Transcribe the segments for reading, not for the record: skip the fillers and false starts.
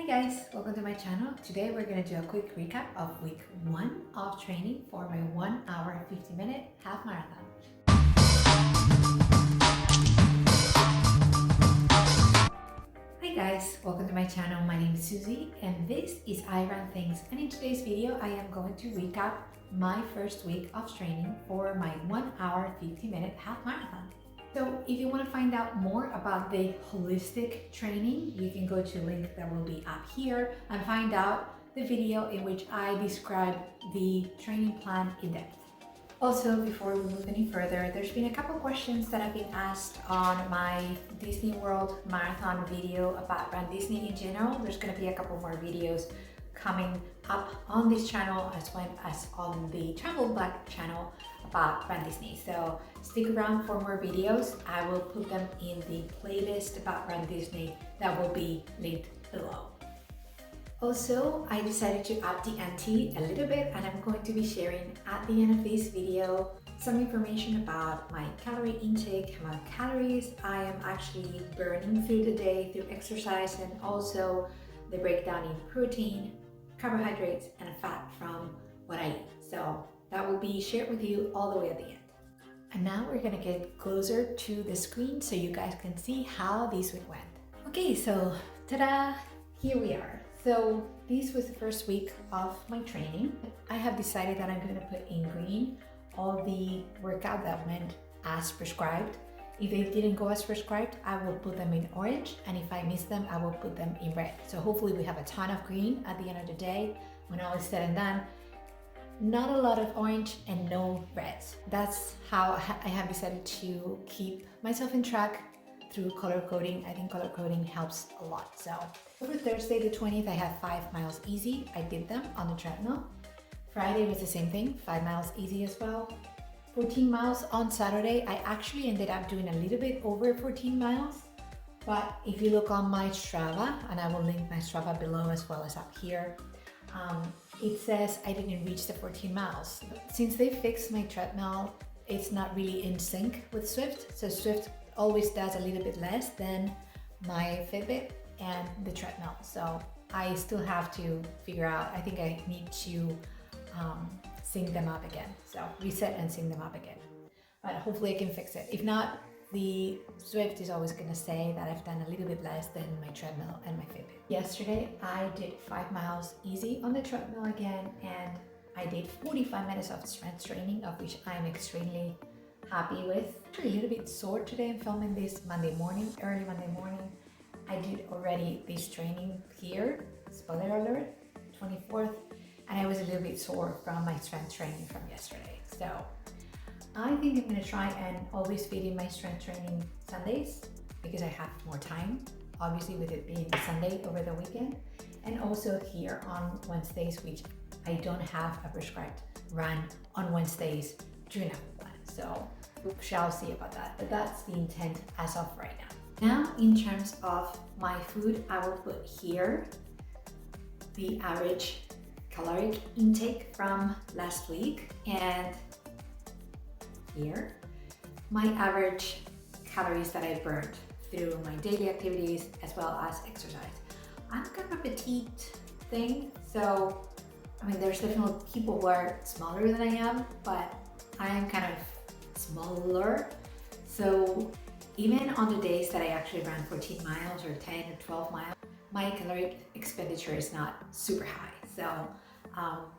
Hi guys, welcome to my channel. Today we're going to do a quick recap of week 1 of training for my 1 hour 50-minute half marathon. Hi guys, welcome to my channel. My name is Susie and this is I Run Things, and in today's video I am going to recap my first week of training for my 1 hour 50-minute half marathon. So if you want to find out more about the holistic training, you can go to the link that will be up here and find out the video in which I describe the training plan in depth. Also, before we move any further, there's been a couple questions that have been asked on my Disney World Marathon video about Run Disney in general. There's going to be a couple more videos coming up on this channel as well as on the Travel Black channel about Run Disney. So stick around for more videos. I will put them in the playlist about Run Disney that will be linked below. Also, I decided to up the ante a little bit, and I'm going to be sharing at the end of this video some information about my calorie intake, how many calories I am actually burning through the day through exercise, and also the breakdown in protein, carbohydrates, and fat from what I eat. So that will be shared with you all the way at the end. And now we're gonna get closer to the screen so you guys can see how this week went. Okay, so ta-da, here we are. So this was the first week of my training. I have decided that I'm gonna put in green all the workout that went as prescribed. If they didn't go as prescribed, I will put them in orange, and if I miss them, I will put them in red. So hopefully we have a ton of green at the end of the day when all is said and done. Not a lot of orange and no reds. That's how I have decided to keep myself in track through color coding. I think color coding helps a lot. So over Thursday the 20th, I had 5 miles easy. I did them on the treadmill. Friday was the same thing, 5 miles easy as well. 14 miles on Saturday. I actually ended up doing a little bit over 14 miles. But if you look on my Strava, and I will link my Strava below as well as up here, it says I didn't reach the 14 miles. Since they fixed my treadmill, it's not really in sync with Zwift. So Zwift always does a little bit less than my Fitbit and the treadmill. So I still have to figure out, I think I need to sync them up again. So reset and sync them up again. But hopefully I can fix it. If not, the Zwift is always going to say that I've done a little bit less than my treadmill and my Fitbit. Yesterday, I did 5 miles easy on the treadmill again, and I did 45 minutes of strength training, of which I'm extremely happy with. Actually a little bit sore today. I'm filming this Monday morning, early Monday morning. I did already this training here, spoiler alert, 24th, and I was a little bit sore from my strength training from yesterday. So I think I'm going to try and always fit in my strength training Sundays because I have more time, obviously with it being Sunday over the weekend, and also here on Wednesdays, which I don't have a prescribed run on Wednesdays during a plan. So we shall see about that, but that's the intent as of right now. Now, in terms of my food, I will put here the average caloric intake from last week, and here my average calories that I burned through my daily activities as well as exercise. I'm kind of a petite thing, so I mean there's definitely people who are smaller than I am, but I am kind of smaller. So even on the days that I actually ran 14 miles or 10 or 12 miles, my caloric expenditure is not super high. So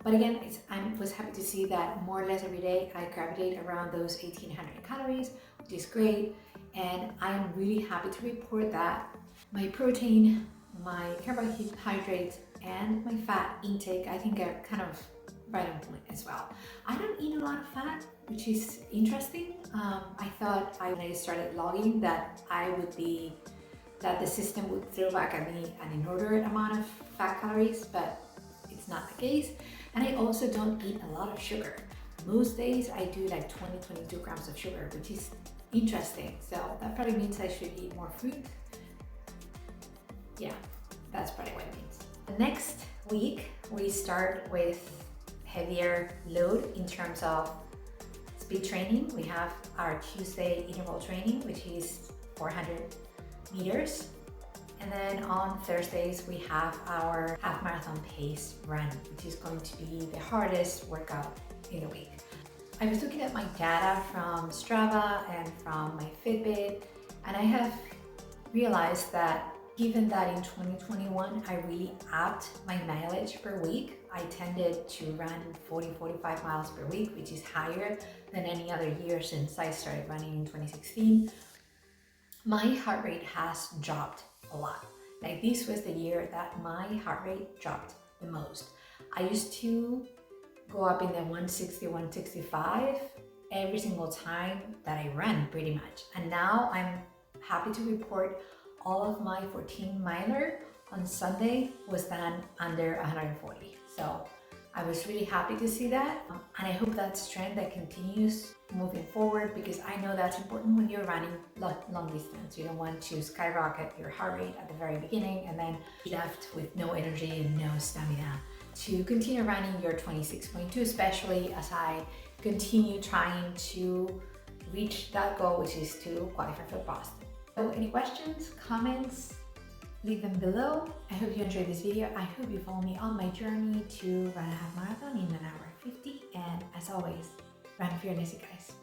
but again, I was happy to see that more or less every day I gravitate around those 1800 calories, which is great. And I'm really happy to report that my protein, my carbohydrates, and my fat intake, I think are kind of right on point as well. I don't eat a lot of fat, which is interesting. I thought when I started logging that that the system would throw back at me an inordinate amount of fat calories, but it's not the case. And I also don't eat a lot of sugar. Most days I do like 20-22 grams of sugar, which is interesting. So that probably means I should eat more fruit. Yeah, that's probably what it means. The next week we start with heavier load in terms of speed training. We have our Tuesday interval training, which is 400 meters. And then on Thursdays, we have our half marathon pace run, which is going to be the hardest workout in the week. I was looking at my data from Strava and from my Fitbit, and I have realized that given that in 2021, I really upped my mileage per week. I tended to run 40-45 miles per week, which is higher than any other year since I started running in 2016. My heart rate has dropped a lot. Like, this was the year that my heart rate dropped the most. I used to go up in the 160, 165 every single time that I ran, pretty much. And now I'm happy to report all of my 14 miler on Sunday was done under 140. So I was really happy to see that. And I hope that's a trend that continues moving forward, because I know that's important when you're running long distance. You don't want to skyrocket your heart rate at the very beginning and then be left with no energy and no stamina to continue running your 26.2, especially as I continue trying to reach that goal, which is to qualify for Boston. So any questions, comments, leave them below. I hope you enjoyed this video. I hope you follow me on my journey to run a half marathon in 1 hour 50. And as always, run fearlessly, guys.